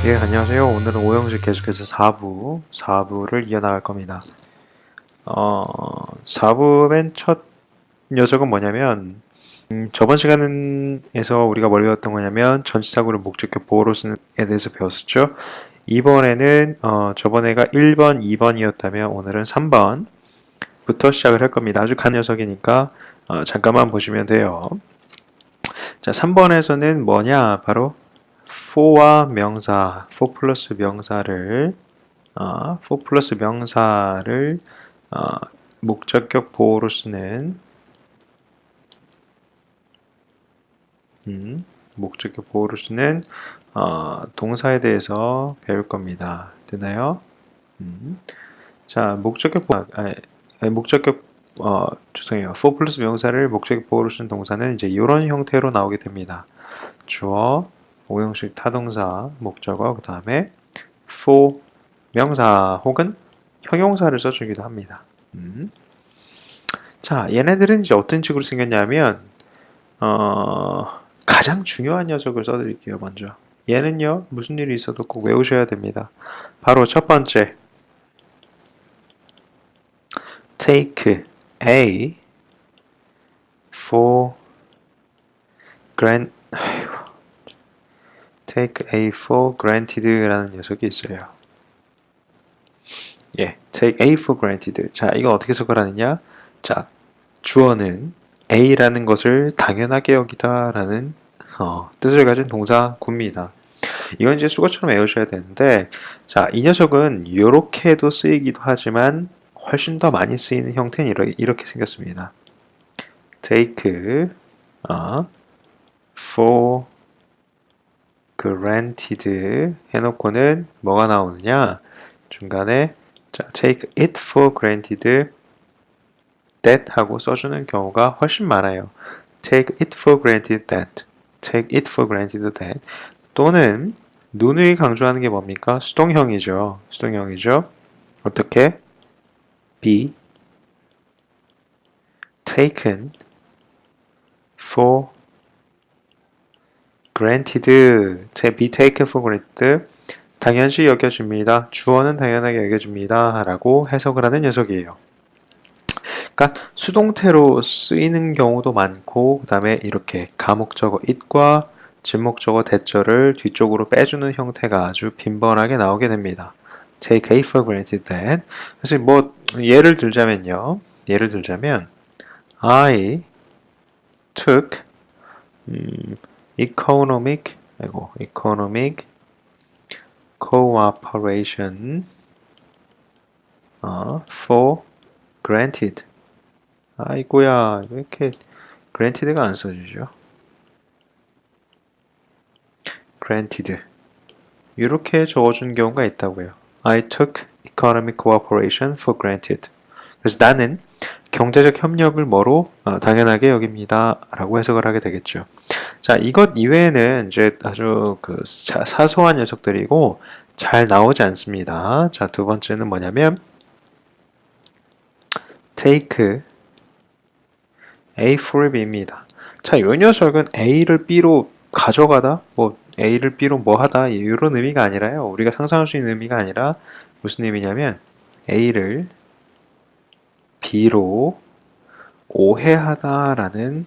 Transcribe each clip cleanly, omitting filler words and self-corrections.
예, 안녕하세요. 오늘은 오형식 계속해서 4부를 이어나갈 겁니다. 4부 맨 첫 녀석은 뭐냐면, 저번 시간에서 우리가 뭘 배웠던 거냐면, 전치사구를 목적격 보호로 쓰는 에 대해서 배웠었죠. 이번에는, 저번에가 1번, 2번이었다면, 오늘은 3번부터 시작을 할 겁니다. 아주 간 녀석이니까, 잠깐만 보시면 돼요. 자, 3번에서는 뭐냐? 바로, for와 명사, for 플러스 명사를 for 플러스 명사를 어, 목적격 보호로 쓰는 목적격 보호로 쓰는 동사에 대해서 배울 겁니다. 되나요? 자, 목적격 죄송해요. for 플러스 명사를 목적격 보호로 쓰는 동사는 이제 이런 형태로 나오게 됩니다. 주어, 오형식 타동사, 목적어, 그 다음에 for 명사 혹은 형용사를 써주기도 합니다. 자, 얘네들은 이제 어떤 식으로 생겼냐면 가장 중요한 녀석을 써드릴게요. 먼저 얘는요 무슨 일이 있어도 꼭 외우셔야 됩니다. 바로 첫 번째 take A for take A for granted라는 녀석이 있어요. 예, take A for granted. 자, 이건 어떻게 해석을 하느냐? 자, 주어는 A라는 것을 당연하게 여기다라는 뜻을 가진 동사구입니다. 이건 이제 수거처럼 외우셔야 되는데, 자, 이 녀석은 이렇게도 쓰이기도 하지만 훨씬 더 많이 쓰이는 형태는 이렇게 생겼습니다. take for granted 해놓고는 뭐가 나오느냐? 중간에 자, take it for granted that 하고 써주는 경우가 훨씬 많아요. take it for granted that, take it for granted that 또는 누누이 강조하는 게 뭡니까? 수동형이죠. 수동형이죠. 어떻게? be taken for granted, be taken for granted 당연시 여겨줍니다. 주어는 당연하게 여겨줍니다. 라고 해석을 하는 녀석이에요. 그러니까 수동태로 쓰이는 경우도 많고 그 다음에 이렇게 가목적어 it과 진목적어 that를 뒤쪽으로 빼주는 형태가 아주 빈번하게 나오게 됩니다. take A for granted that. 그래서 뭐 예를 들자면요. 예를 들자면 I took economic cooperation for granted. 아이고야, 왜 이렇게 granted가 안 써주죠? granted. 이렇게 적어준 경우가 있다고요. I took economic cooperation for granted. 그래서 나는 경제적 협력을 뭐로 당연하게 여깁니다. 라고 해석을 하게 되겠죠. 자, 이것 이외에는 이제 아주 그 사소한 녀석들이고 잘 나오지 않습니다. 자, 두 번째는 뭐냐면 take A for B입니다. 자, 이 녀석은 A를 B로 가져가다, 뭐 A를 B로 뭐 하다 이런 의미가 아니라요. 우리가 상상할 수 있는 의미가 아니라 무슨 의미냐면 A를 B로 오해하다라는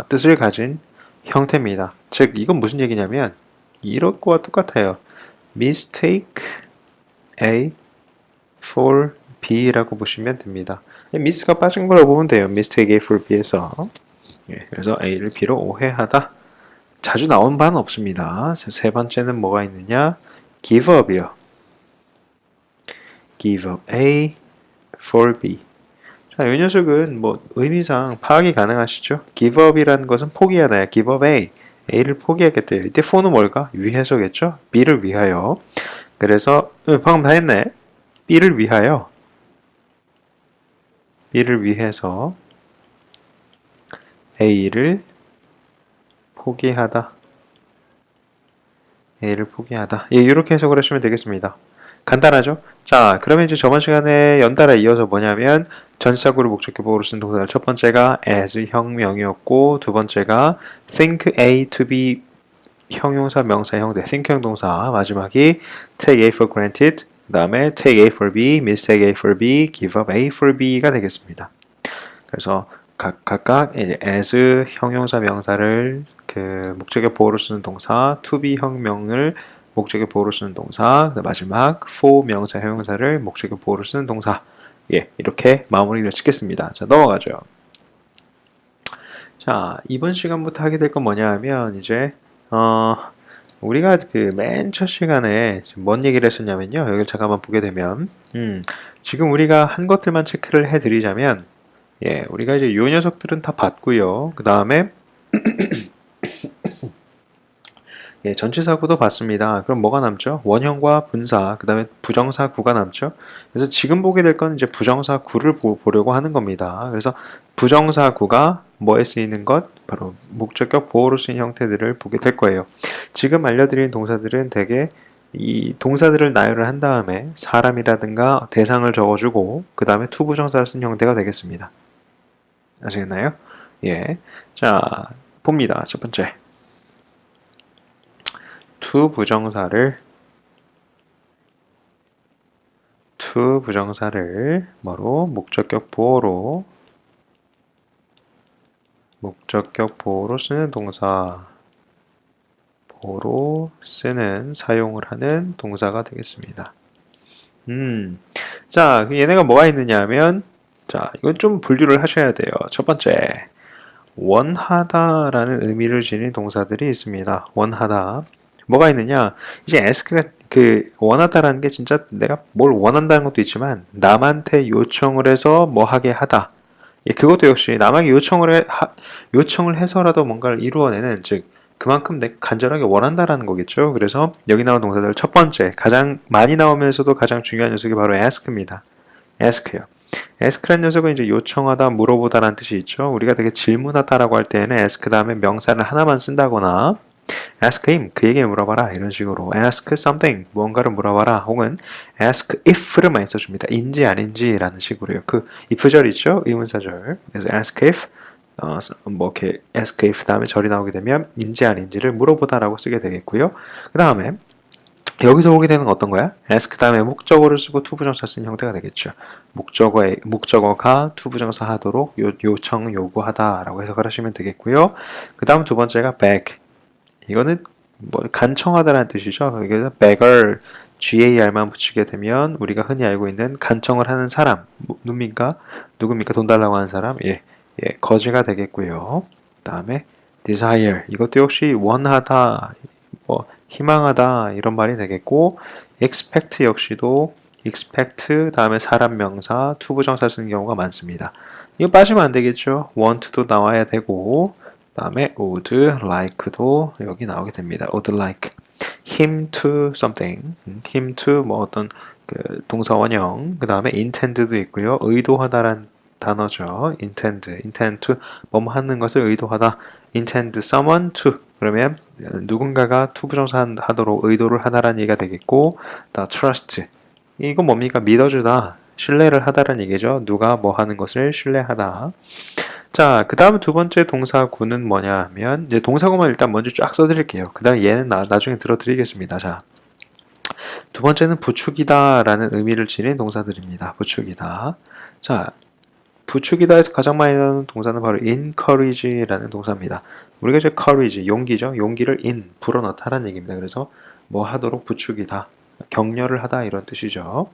뜻을 가진 형태입니다. 즉 이건 무슨 얘기냐면 이런 거와 똑같아요. mistake A for B라고 보시면 됩니다. 미스가 빠진 거라고 보면 돼요. mistake A for B에서. 그래서 A를 B로 오해하다. 자주 나온 바는 없습니다. 세 번째는 뭐가 있느냐? give up이요. give up A for B. 자, 이 녀석은 뭐 의미상 파악이 가능하시죠? give up이라는 것은 포기하다야. give up A. A를 포기하겠대요. 이때 for는 뭘까? 위해서겠죠? B를 위하여. 그래서 방금 다 했네. B를 위하여. B를 위해서 A를 포기하다. A를 포기하다. 예, 이렇게 해석을 하시면 되겠습니다. 간단하죠? 자, 그러면 이제 저번 시간에 연달아 이어서 뭐냐면 전치사구를 목적격 보호로 쓴 동사들 첫 번째가 as 형명이었고 두 번째가 think A to be 형용사, 명사, 형태, think형 동사, 마지막이 take A for granted, 그 다음에 take A for B, mistake A for B, give up A for B가 되겠습니다. 그래서 각각 as 형용사, 명사를 그 목적의 보호로 쓰는 동사, to be 형명을 목적의 보호로 쓰는 동사, 마지막 for 명사, 형용사를 목적의 보호로 쓰는 동사. 예, 이렇게 마무리를 짓겠습니다. 자, 넘어가죠. 자, 이번 시간부터 하게 될 건 뭐냐 하면 이제 우리가 그 맨 첫 시간에 뭔 얘기를 했었냐면요. 여기를 잠깐만 보게 되면 지금 우리가 한 것들만 체크를 해드리자면 예, 우리가 이제 요 녀석들은 다 봤고요. 그 다음에 예, 전치사구도 봤습니다. 그럼 뭐가 남죠? 원형과 분사, 그 다음에 부정사구가 남죠. 그래서 지금 보게 될 건 이제 부정사구를 보려고 하는 겁니다. 그래서 부정사구가 뭐에 쓰이는 것? 바로 목적격 보호로 쓰인 형태들을 보게 될 거예요. 지금 알려드린 동사들은 대개 이 동사들을 나열을 한 다음에 사람이라든가 대상을 적어주고 그 다음에 투부정사를 쓴 형태가 되겠습니다. 아시겠나요? 예. 자, 봅니다. 첫 번째. to 부정사를 뭐로? 목적격 보호로 쓰는 동사, 사용을 하는 동사가 되겠습니다. 자, 얘네가 뭐가 있느냐 하면, 자, 이건 좀 분류를 하셔야 돼요. 첫 번째, 원하다라는 의미를 지닌 동사들이 있습니다. 원하다. 뭐가 있느냐? 이제 ask가 그 원하다라는 게 진짜 내가 뭘 원한다는 것도 있지만 남한테 요청을 해서 뭐 하게 하다. 예, 그것도 역시 남에게 요청을 해서라도 뭔가를 이루어내는, 즉 그만큼 내가 간절하게 원한다라는 거겠죠. 그래서 여기 나온 동사들 첫 번째, 가장 많이 나오면서도 가장 중요한 녀석이 바로 ask입니다. ask요. ask라는 녀석은 이제 요청하다, 물어보다라는 뜻이 있죠. 우리가 되게 질문하다라고 할 때에는 ask 다음에 명사를 하나만 쓴다거나 ask him, 그에게 물어봐라 이런 식으로 ask something, 무언가를 물어봐라, 혹은 ask if를 많이 써줍니다. 인지 아닌지 라는 식으로요. 그 if절 있죠? 의문사절. 그래서 ask if 뭐 이렇게 ask if 다음에 절이 나오게 되면 인지 아닌지를 물어보다라고 쓰게 되겠고요. 그 다음에 여기서 보게 되는 건 어떤 거야? ask 다음에 목적어를 쓰고 투부정사 쓴 형태가 되겠죠. 목적어가 투부정사 하도록 요청, 요구하다 라고 해석을 하시면 되겠고요. 그 다음 두 번째가 beg. 이거는 뭐 간청하다라는 뜻이죠. 그래서 beggar, gar만 붙이게 되면 우리가 흔히 알고 있는 간청을 하는 사람, 누굽니까? 돈 달라고 하는 사람, 예, 거지가 되겠고요. 그 다음에 desire, 이것도 역시 원하다, 뭐 희망하다 이런 말이 되겠고, expect 역시도 expect 다음에 사람 명사, 투부정사 쓰는 경우가 많습니다. 이거 빠지면 안 되겠죠. want도 나와야 되고, 그 다음에 would like도 여기 나오게 됩니다. would like him to something, him to 뭐 어떤 그 동사 원형, 그 다음에 intend도 있고요. 의도하다란 단어죠. intend to 뭐뭐 하는 것을 의도하다. intend someone to, 그러면 누군가가 투부정사 하도록 의도를 하다라는 얘기가 되겠고, 다 trust, 이건 뭡니까? 믿어주다, 신뢰를 하다라는 얘기죠. 누가 뭐 하는 것을 신뢰하다. 자, 그 다음 두 번째 동사구는 뭐냐 하면, 이제 동사구만 일단 먼저 쫙 써드릴게요. 그 다음 얘는 나중에 들어드리겠습니다. 자, 두 번째는 부축이다 라는 의미를 지닌 동사들입니다. 부축이다. 자, 부축이다에서 가장 많이 나오는 동사는 바로 encourage라는 동사입니다. 우리가 이제 courage, 용기죠. 용기를 불어넣다라는 얘기입니다. 그래서 뭐 하도록 부축이다, 격려를 하다 이런 뜻이죠.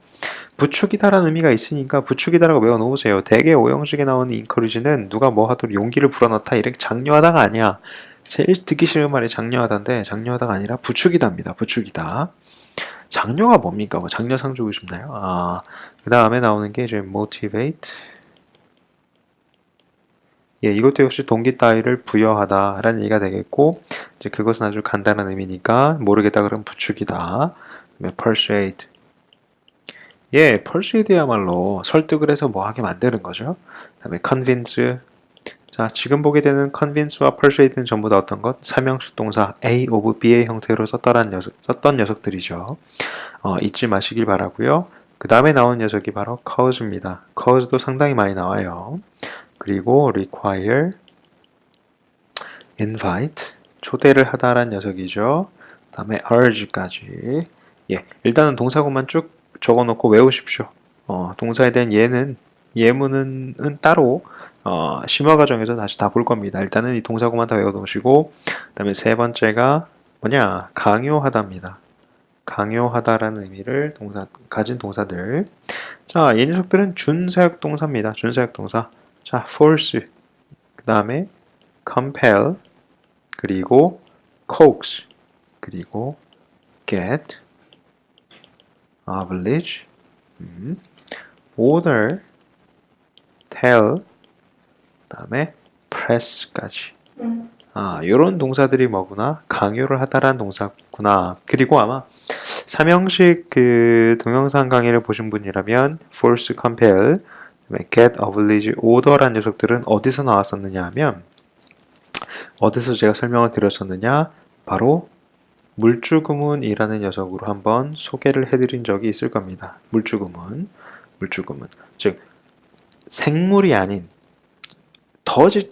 부축이다라는 의미가 있으니까 부축이다라고 외워놓으세요. 대개 오형식에 나오는 encourage는 누가 뭐 하도록 용기를 불어넣다, 이렇게 장려하다가 아니야. 제일 듣기 싫은 말이 장려하다인데, 장려하다가 아니라 부축이다입니다. 부축이다. 장려가 뭡니까? 뭐 장려상 주고 싶나요? 그 다음에 나오는 게 이제 motivate. 예, 이것도 역시 동기 따위를 부여하다 라는 얘기가 되겠고, 이제 그것은 아주 간단한 의미니까 모르겠다 그러면 부축이다. persuade. 예, persuade야말로 설득을 해서 뭐 하게 만드는 거죠. 그 다음에 convince. 자, 지금 보게 되는 convince와 persuade는 전부 다 어떤 것? 삼형식 동사 A of B의 형태로 썼던 녀석들이죠. 잊지 마시길 바라고요. 그 다음에 나온 녀석이 바로 cause입니다. cause도 상당히 많이 나와요. 그리고 require, invite, 초대를 하다란 녀석이죠. 다음에 urge까지. 예, 일단은 동사구만 쭉 적어놓고 외우십시오. 동사에 대한 예문은 따로 심화 과정에서 다시 다 볼 겁니다. 일단은 이 동사구만 다 외워놓으시고, 그다음에 세 번째가 뭐냐? 강요하다입니다. 강요하다라는 의미를 가진 동사들. 자, 이 녀석들은 준사역 동사입니다. 준사역 동사. 자, force, 그 다음에 compel, 그리고 coax, 그리고 get, oblige, order, tell, 그 다음에 press까지. 이런 동사들이 뭐구나? 강요를 하다라는 동사구나. 그리고 아마 삼형식 그 동영상 강의를 보신 분이라면 force, compel, get, oblige, order란 녀석들은 어디서 나왔었느냐 하면 어디서 제가 설명을 드렸었느냐? 바로 물주구문이라는 녀석으로 한번 소개를 해드린 적이 있을 겁니다. 물주구문. 즉 생물이 아닌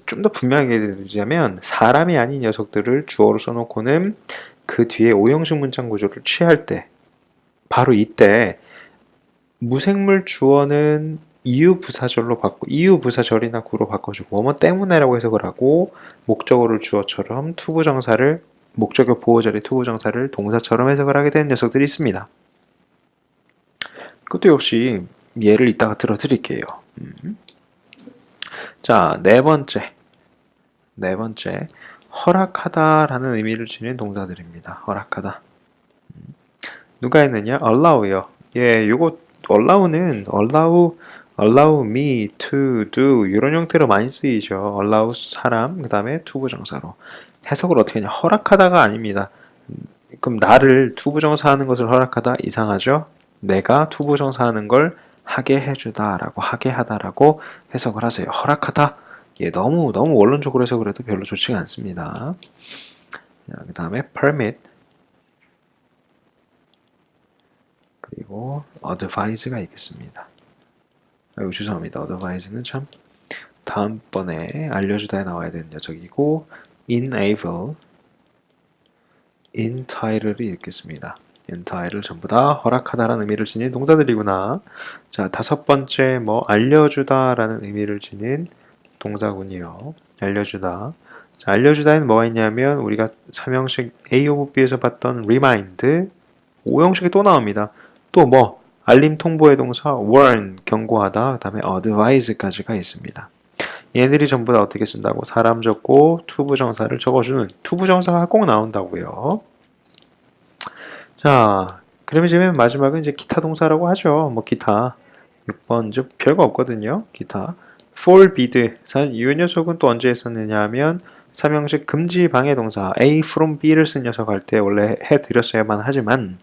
좀 더 분명하게 드리자면 사람이 아닌 녀석들을 주어로 써놓고는 그 뒤에 오형식 문장 구조를 취할 때 바로 이때 무생물 주어는 이유 부사절로 이유 부사절이나 구로 바꿔주고 뭐뭐 때문에라고 해석을 하고 목적어를 주어처럼 투부정사를 목적어 보호절의 투부정사를 동사처럼 해석을 하게 되는 녀석들이 있습니다. 그것도 역시 예를 이따가 들어드릴게요. 자, 네 번째 허락하다라는 의미를 지닌 동사들입니다. 허락하다. 누가 했느냐? allow요. 예, 요거 allow me to do 이런 형태로 많이 쓰이죠. allow 사람, 그 다음에 투부정사로. 해석을 어떻게 하냐? 허락하다가 아닙니다. 그럼 나를 투부정사 하는 것을 허락하다 이상하죠? 내가 투부정사 하는 걸 하게 해주다라고 하게 하다라고 해석을 하세요. 허락하다. 예, 너무 원론적으로 해석을 해도 별로 좋지가 않습니다. 그 다음에 permit 그리고 advise가 있겠습니다. 아이고 죄송합니다. advise는 참 다음번에 알려주다에 나와야 되는 녀석이고 enable, entitle이 있겠습니다. entitle 전부 다 허락하다라는 의미를 지닌 동사들이구나. 자, 다섯 번째 알려주다라는 의미를 지닌 동사군요. 알려주다. 자, 알려주다에는 뭐가 있냐면 우리가 3형식 A of B에서 봤던 remind, 5형식이 또 나옵니다. 또 알림 통보의 동사 warn, 경고하다, 그 다음에 advise까지가 있습니다. 얘네들이 전부 다 어떻게 쓴다고? 사람 적고 투부정사를 적어주는 투부정사가 꼭 나온다고요. 자, 그러면 이제 마지막은 이제 기타 동사라고 하죠. 기타 6번 이제 별거 없거든요. 기타 forbid. 사실 이 녀석은 또 언제 했었느냐 하면 3형식 금지 방해 동사 A from B를 쓴 녀석 할 때 원래 해드렸어야만 하지만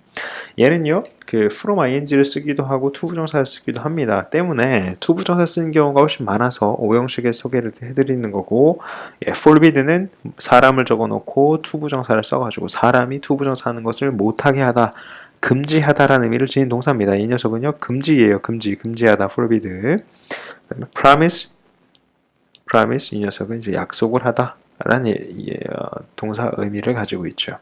얘는요 그 from ing를 쓰기도 하고 투부정사를 쓰기도 합니다. 때문에 투부정사 쓰는 경우가 훨씬 많아서 5형식의 소개를 해드리는 거고 forbid는 사람을 적어놓고 투부정사를 써가지고 사람이 투부정사 하는 것을 못하게 하다 금지하다라는 의미를 지닌 동사입니다. 이 녀석은요 금지예요. 금지하다 forbid. 그다음에 promise 이 녀석은 이제 약속을 하다 라는 동사 의미를 가지고 있죠.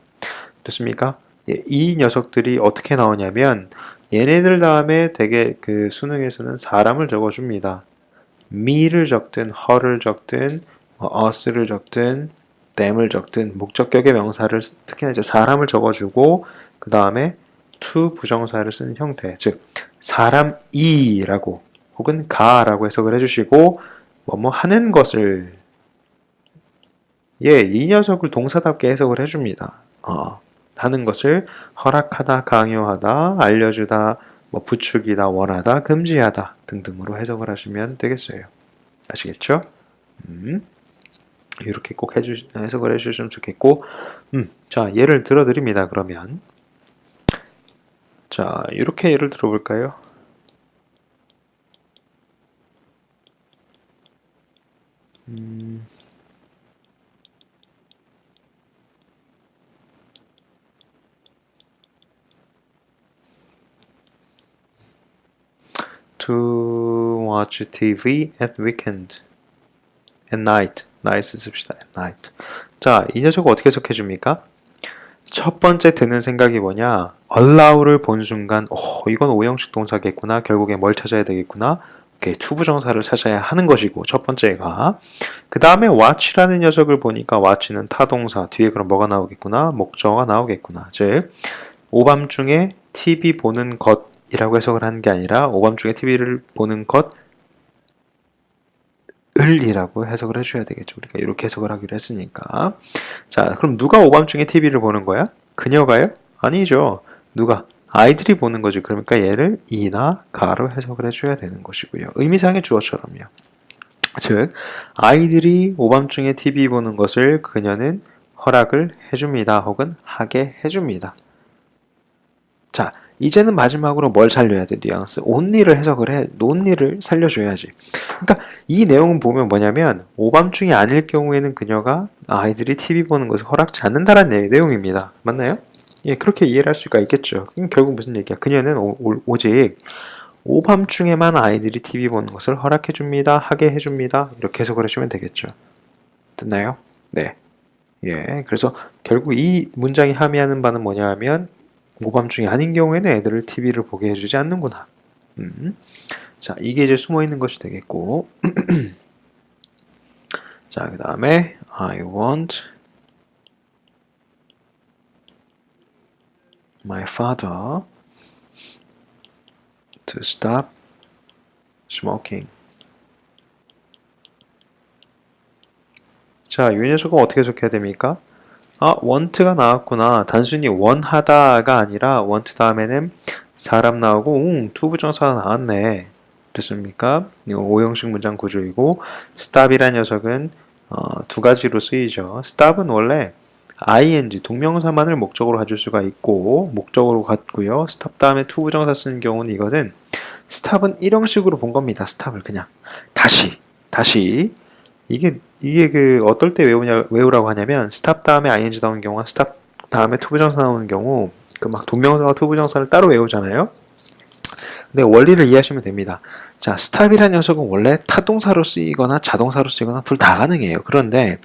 됐습니까? 예, 이 녀석들이 어떻게 나오냐면 얘네들 다음에 되게 그 수능에서는 사람을 적어줍니다. me를 적든 her를 적든 us를 적든 them을 적든 목적격의 명사를 특히나 이제 사람을 적어주고 그 다음에 to 부정사를 쓰는 형태, 즉 사람이라고 혹은 가라고 해석을 해주시고 하는 것을 이 녀석을 동사답게 해석을 해줍니다. 하는 것을 허락하다, 강요하다, 알려주다, 부추기다, 원하다, 금지하다 등등으로 해석을 하시면 되겠어요. 아시겠죠? 이렇게 꼭 해석을 해주시면 좋겠고 자, 예를 들어드립니다. 그러면 자, 이렇게 예를 들어볼까요? To watch TV at weekend. At night. night 씁시다. at night. 자, 이 녀석을 어떻게 해석해 줍니까? 첫 번째 드는 생각이 뭐냐? allow를 본 순간, 이건 오형식 동사겠구나. 결국에 뭘 찾아야 되겠구나. 오케이, 투부정사를 찾아야 하는 것이고, 첫 번째가. 그 다음에 watch라는 녀석을 보니까 watch는 타동사. 뒤에 그럼 뭐가 나오겠구나? 목적어가 나오겠구나. 즉, 오밤중에 TV 보는 것이라고 해석을 하는 게 아니라, 오밤중에 TV를 보는 것을이라고 해석을 해줘야 되겠죠. 우리가 이렇게 해석을 하기로 했으니까. 자, 그럼 누가 오밤중에 TV를 보는 거야? 그녀가요? 아니죠. 누가? 아이들이 보는 거지. 그러니까 얘를 이나 가로 해석을 해줘야 되는 것이고요. 의미상의 주어처럼요. 즉, 아이들이 오밤중에 TV 보는 것을 그녀는 허락을 해줍니다. 혹은 하게 해줍니다. 자, 이제는 마지막으로 뭘 살려야 돼? 뉘앙스. only를 해석을 해. only를 살려줘야지. 그러니까 이 내용은 보면 뭐냐면 오밤중이 아닐 경우에는 그녀가 아이들이 TV 보는 것을 허락지 않는다라는 내용입니다. 맞나요? 예, 그렇게 이해를 할 수가 있겠죠. 결국 무슨 얘기야? 그녀는 오직 오밤중에만 아이들이 TV 보는 것을 허락해줍니다. 하게 해줍니다. 이렇게 해석을 해주면 되겠죠. 됐나요? 네. 예, 그래서 결국 이 문장이 함의하는 바는 뭐냐 하면 오밤중이 아닌 경우에는 애들을 TV를 보게 해주지 않는구나. 자, 이게 이제 숨어있는 것이 되겠고 자, 그 다음에 I want my father to stop smoking. 자, 이 녀석은 어떻게 해석해야 됩니까? want가 나왔구나. 단순히 원하다가 아니라 want 다음에는 사람 나오고 투부정사가 나왔네. 됐습니까? 이거 오형식 문장 구조이고 stop이란 녀석은 두 가지로 쓰이죠. stop은 원래 ing 동명사만을 목적으로 가질 수가 있고 목적으로 갖고요. stop 다음에 투부정사 쓰는 경우는 이거는 stop은 일형식으로 본 겁니다. stop을 그냥 다시 이게 그 어떨 때 외우라고 하냐면 stop 다음에 ing 나오는 경우와 stop 다음에 투부정사 나오는 경우 그 막 동명사와 투부정사를 따로 외우잖아요. 근데 원리를 이해하시면 됩니다. 자, stop이라는 녀석은 원래 타동사로 쓰이거나 자동사로 쓰이거나 둘 다 가능해요. 그런데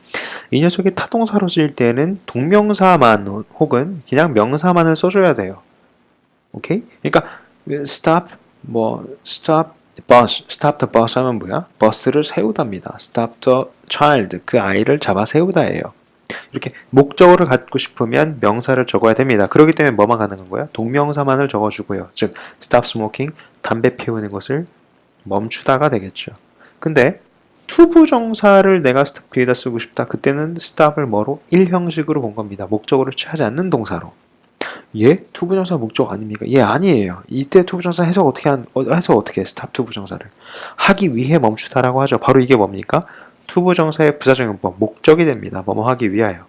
이 녀석이 타동사로 쓰일 때는 동명사만 혹은 그냥 명사만을 써줘야 돼요. 오케이? 그러니까 stop stop the bus 하면 뭐야? 버스를 세우답니다. stop the child, 그 아이를 잡아 세우다예요. 이렇게 목적어를 갖고 싶으면 명사를 적어야 됩니다. 그렇기 때문에 뭐만 가능한 거야? 동명사만을 적어주고요. 즉, stop smoking, 담배 피우는 것을 멈추다가 되겠죠. 근데 투부정사를 내가 stop 뒤에다 쓰고 싶다. 그때는 stop을 뭐로? 일형식으로 본 겁니다. 목적어를 취하지 않는 동사로. 예? 투부정사 목적 아닙니까? 예, 아니에요. 이때 투부정사 해석 어떻게 해? 스탑 투부정사를 하기 위해 멈추다라고 하죠. 바로 이게 뭡니까? 투부정사의 부사적용법, 목적이 됩니다. 뭐뭐 하기 위하여.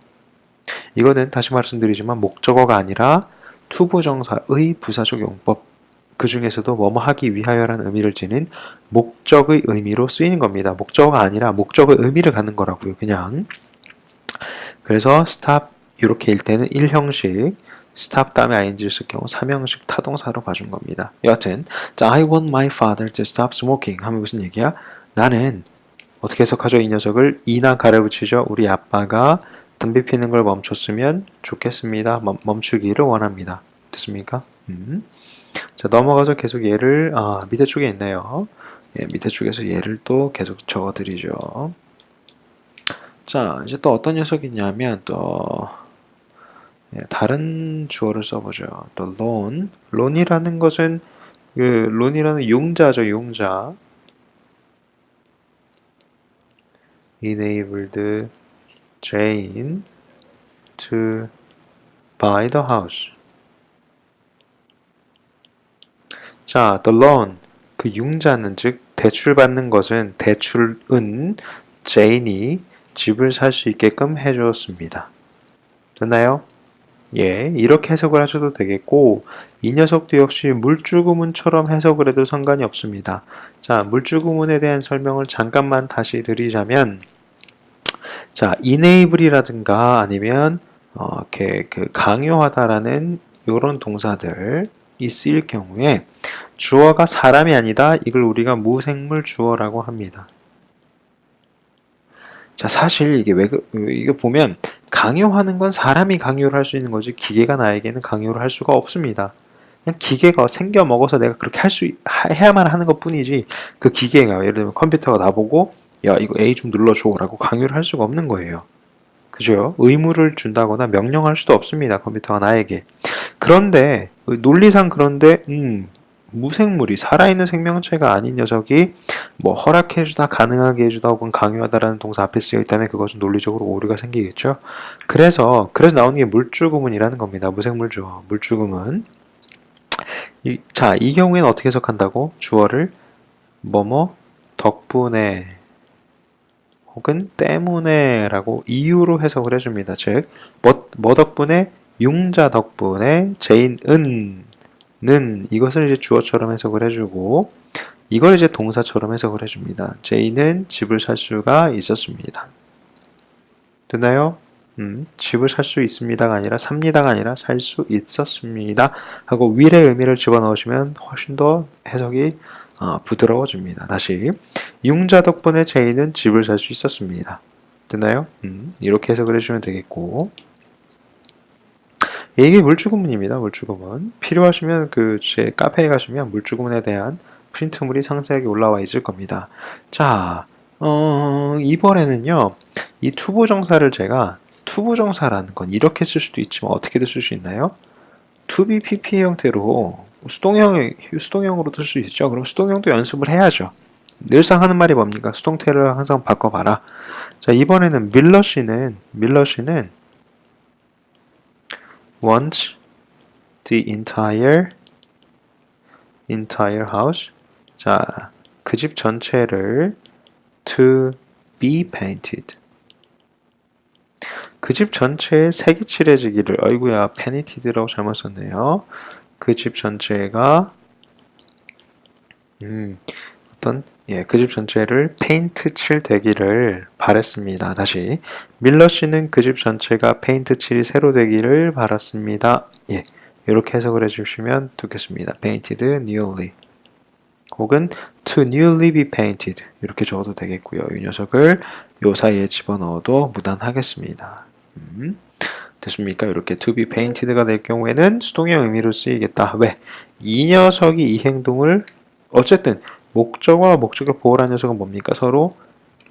이거는 다시 말씀드리지만 목적어가 아니라 투부정사의 부사적용법, 그 중에서도 뭐뭐 하기 위하여라는 의미를 지닌 목적의 의미로 쓰이는 겁니다. 목적어가 아니라 목적의 의미를 갖는 거라고요. 그냥. 그래서 stop 이렇게 일 때는 1형식, stop 다음에 ing를 쓸 경우 3형식 타동사로 봐준 겁니다. 여하튼 자, I want my father to stop smoking 하면 무슨 얘기야? 나는 어떻게 해석하죠? 이 녀석을 이나 가를 붙이죠. 우리 아빠가 담배 피는 걸 멈췄으면 좋겠습니다. 멈추기를 원합니다. 됐습니까? 자, 넘어가서 계속 얘를 밑에 쪽에 있네요. 예, 밑에 쪽에서 얘를 또 계속 적어드리죠. 자, 이제 또 어떤 녀석이 있냐면 또 예, 다른 주어를 써보죠. 또 loan이라는 것은 그 loan이라는 용자죠. 용자. enabled Jane to buy the house. 자, the loan, 그 융자는 즉 대출받는 것은 대출은 제인이 집을 살 수 있게끔 해주었습니다. 됐나요? 예, 이렇게 해석을 하셔도 되겠고 이 녀석도 역시 물주구문처럼 해석을 해도 상관이 없습니다. 자, 물주구문에 대한 설명을 잠깐만 다시 드리자면 자, enable이라든가 아니면 이렇게 그 강요하다라는 이런 동사들이 쓰일 경우에 주어가 사람이 아니다. 이걸 우리가 무생물 주어라고 합니다. 자, 사실 이게 이거 보면 강요하는 건 사람이 강요를 할 수 있는 거지 기계가 나에게는 강요를 할 수가 없습니다. 그냥 기계가 생겨 먹어서 내가 그렇게 해야만 하는 것 뿐이지 그 기계가 예를 들면 컴퓨터가 나보고 야 이거 A 좀 눌러줘 라고 강요를 할 수가 없는 거예요. 그죠? 의무를 준다거나 명령할 수도 없습니다. 컴퓨터가 나에게. 그런데 논리상 그런데 무생물이 살아있는 생명체가 아닌 녀석이 뭐 허락해주다 가능하게 해주다 혹은 강요하다라는 동사 앞에 쓰여 있다면 그것은 논리적으로 오류가 생기겠죠. 그래서 나오는 게 물주구문이라는 겁니다. 무생물주어 물주구문. 자, 이 경우에는 어떻게 해석한다고? 주어를 뭐뭐 덕분에 혹은 때문에 라고 이유로 해석을 해줍니다. 즉, 뭐 덕분에? 융자 덕분에 제인은 이것을 이제 주어처럼 해석을 해주고 이걸 이제 동사처럼 해석을 해줍니다. 제인은 집을 살 수가 있었습니다. 됐나요? 집을 살 수 있습니다가 아니라 삽니다가 아니라 살 수 있었습니다 하고 will의 의미를 집어넣으시면 훨씬 더 해석이 부드러워집니다. 다시 융자 덕분에 제인은 집을 살 수 있었습니다. 됐나요? 이렇게 해석을 해주면 되겠고 이게 물주구문입니다. 물주구문 필요하시면 제 카페에 가시면 물주구문에 대한 프린트물이 상세하게 올라와 있을 겁니다. 자, 이번에는요 이 투부정사를 제가 투부정사라는 건 이렇게 쓸 수도 있지만 어떻게도 쓸 수 있나요? to be pp 형태로 수동형으로도 쓸 수 있죠. 그럼 수동형도 연습을 해야죠. 늘상 하는 말이 뭡니까? 수동태를 항상 바꿔봐라. 자, 이번에는 밀러 씨는 wants the entire house. 자, 그 집 전체를 to be painted. 그 집 전체에 색이 칠해지기를. 어이구야, painted라고 잘못 썼네요. 그 집 전체가 그 집 전체를 페인트 칠되기를 바랬습니다. 다시 밀러 씨는 그 집 전체가 페인트 칠이 새로 되기를 바랐습니다. 예, 이렇게 해석을 해주시면 좋겠습니다. painted newly 혹은 to newly be painted 이렇게 적어도 되겠고요. 이 녀석을 요 사이에 집어넣어도 무난하겠습니다. 됐습니까? 이렇게 to be painted가 될 경우에는 수동형 의미로 쓰이겠다. 왜? 이 녀석이 이 행동을 어쨌든 목적어와 목적어 보호라는 녀석은 뭡니까? 서로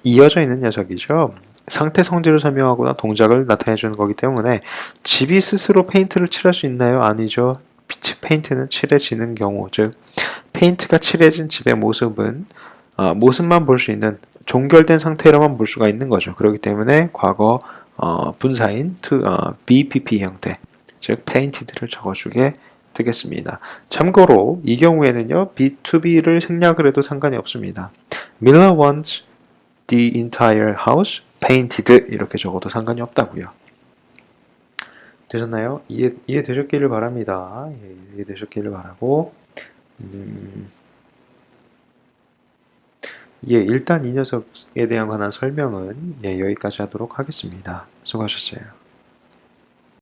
이어져 있는 녀석이죠. 상태 성질을 설명하거나 동작을 나타내주는 거기 때문에 집이 스스로 페인트를 칠할 수 있나요? 아니죠. 페인트는 칠해지는 경우, 즉 페인트가 칠해진 집의 모습은 모습만 볼 수 있는 종결된 상태로만 볼 수가 있는 거죠. 그렇기 때문에 과거 분사인 BPP 형태, 즉 painted를 적어주게 되겠습니다. 참고로 이 경우에는요, B2B를 생략을 해도 상관이 없습니다. Miller wants the entire house painted 이렇게 적어도 상관이 없다고요. 되셨나요? 이해되셨기를 바랍니다. 이해되셨기를 바라고 일단 이 녀석에 대한 관한 설명은 여기까지 하도록 하겠습니다. 수고하셨어요.